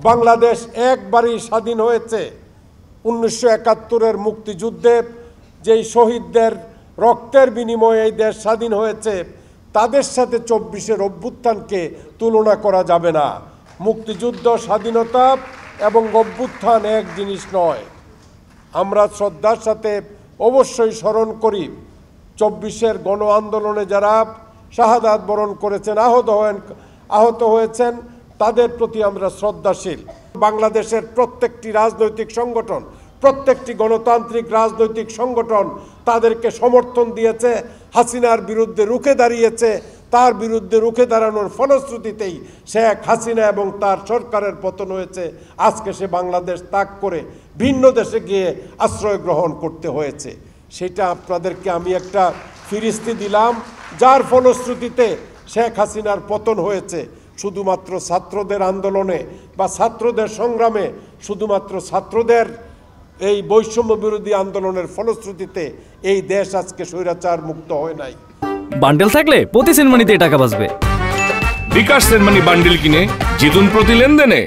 বাংলাদেশ একবারই স্বাধীন হয়েছে। 1971-এর মুক্তিযুদ্ধে যেই শহীদদের রক্তের বিনিময়ে এই দেশ স্বাধীন হয়েছে, তাদের সাথে 24-এর অভ্যুত্থানকে তুলনা করা যাবে না। মুক্তিযুদ্ধ, স্বাধীনতা এবং অভ্যুত্থান এক জিনিস নয়। আমরা শ্রদ্ধার সাথে অবশ্যই স্মরণ করি 24-এর গণ আন্দোলনে যারা শাহাদাত বরণ করেছেন, আহত হয়েছেন, তাদের প্রতি আমরা শ্রদ্ধাশীল। বাংলাদেশের প্রত্যেকটি রাজনৈতিক সংগঠন, প্রত্যেকটি গণতান্ত্রিক রাজনৈতিক সংগঠন তাদেরকে সমর্থন দিয়েছে, হাসিনার বিরুদ্ধে রুখে দাঁড়িয়েছে। তার বিরুদ্ধে রুখে দাঁড়ানোর ফলশ্রুতিতেই শেখ হাসিনা এবং তার সরকারের পতন হয়েছে। আজকে সে বাংলাদেশ ত্যাগ করে ভিন্ন দেশে গিয়ে আশ্রয় গ্রহণ করতে হয়েছে। সেটা আপনাদেরকে আমি একটা ফিরিস্তি দিলাম, যার ফলশ্রুতিতে শেখ হাসিনার পতন হয়েছে। শুধুমাত্র ছাত্রদের আন্দোলনে বা ছাত্রদের সংগ্রামে, শুধুমাত্র ছাত্রদের এই বৈষম্য বিরোধী আন্দোলনের ফলশ্রুতিতে এই দেশ আজকে স্বৈরাচার মুক্ত হয় নাই। বান্ডেল থাকলে প্রতি সেনমানিতে টাকা বাঁচবে। বিকাশ সেনমানি বান্ডেল কিনে জিতুন প্রতি লেনদেনে।